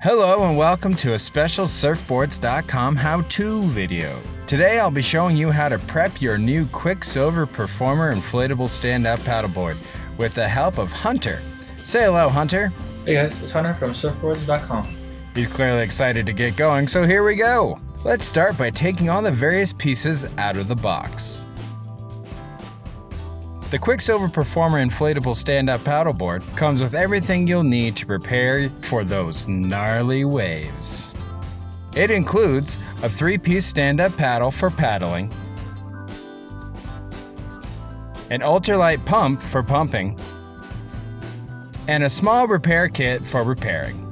Hello and welcome to a special Surfboards.com how-to video. Today I'll be showing you how to prep your new Quiksilver Performer inflatable stand-up paddleboard with the help of Hunter. Say hello, Hunter. Hey guys, it's Hunter from Surfboards.com. He's clearly excited to get going, so here we go. Let's start by taking all the various pieces out of the box. The Quiksilver Performer inflatable stand-up paddleboard comes with everything you'll need to prepare for those gnarly waves. It includes a 3-piece stand-up paddle for paddling, an ultralight pump for pumping, and a small repair kit for repairing.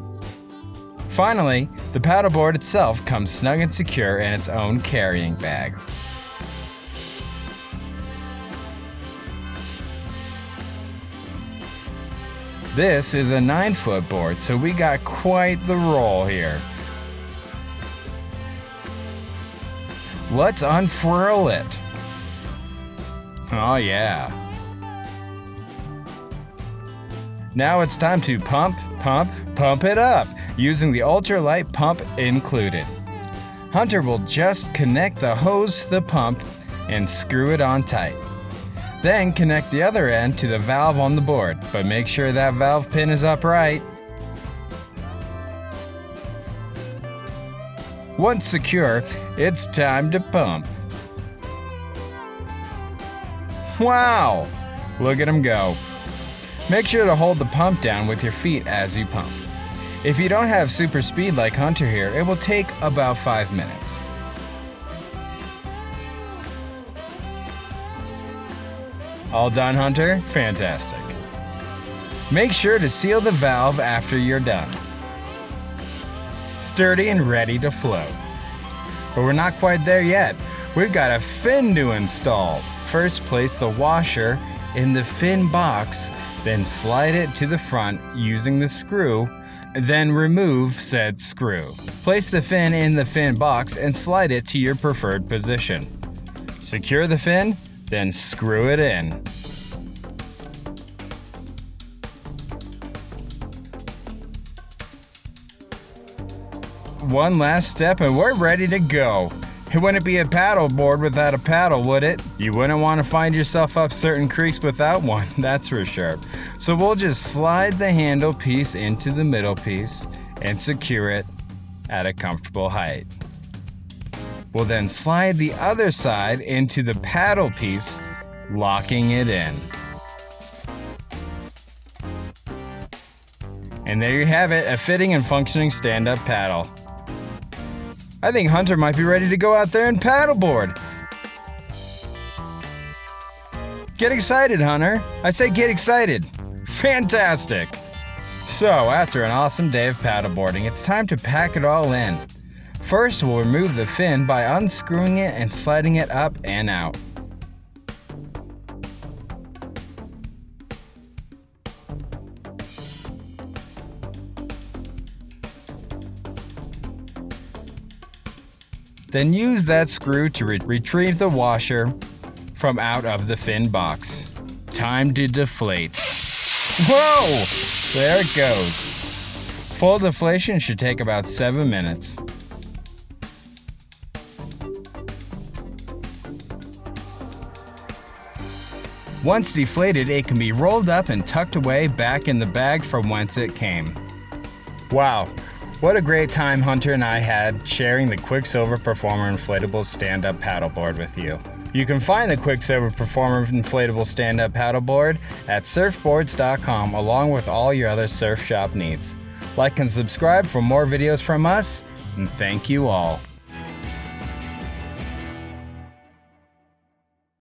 Finally, the paddleboard itself comes snug and secure in its own carrying bag. This is a 9-foot board, so we got quite the roll here. Let's unfurl it. Oh yeah. Now it's time to pump it up, using the ultralight pump included. Hunter will just connect the hose to the pump and screw it on tight. Then connect the other end to the valve on the board, but make sure that valve pin is upright. Once secure, it's time to pump. Wow! Look at him go. Make sure to hold the pump down with your feet as you pump. If you don't have super speed like Hunter here, it will take about 5 minutes. All done, Hunter? Fantastic. Make sure to seal the valve after you're done. Sturdy and ready to float. But we're not quite there yet. We've got a fin to install. First, place the washer in the fin box, then slide it to the front using the screw, then remove said screw. Place the fin in the fin box and slide it to your preferred position. Secure the fin, then screw it in. One last step and we're ready to go. It wouldn't be a paddleboard without a paddle, would it? You wouldn't want to find yourself up certain creeks without one, that's for sure. So we'll just slide the handle piece into the middle piece and secure it at a comfortable height. We'll then slide the other side into the paddle piece, locking it in. And there you have it, a fitting and functioning stand-up paddle. I think Hunter might be ready to go out there and paddleboard. Get excited, Hunter. I say get excited. Fantastic. So, after an awesome day of paddleboarding, it's time to pack it all in. First, we'll remove the fin by unscrewing it and sliding it up and out. Then use that screw to retrieve the washer from out of the fin box. Time to deflate. Whoa! There it goes. Full deflation should take about 7 minutes. Once deflated, it can be rolled up and tucked away back in the bag from whence it came. Wow, what a great time Hunter and I had sharing the Quiksilver Performer inflatable stand-up paddleboard with you. You can find the Quiksilver Performer inflatable stand-up paddleboard at Surfboards.com along with all your other surf shop needs. Like and subscribe for more videos from us, and thank you all.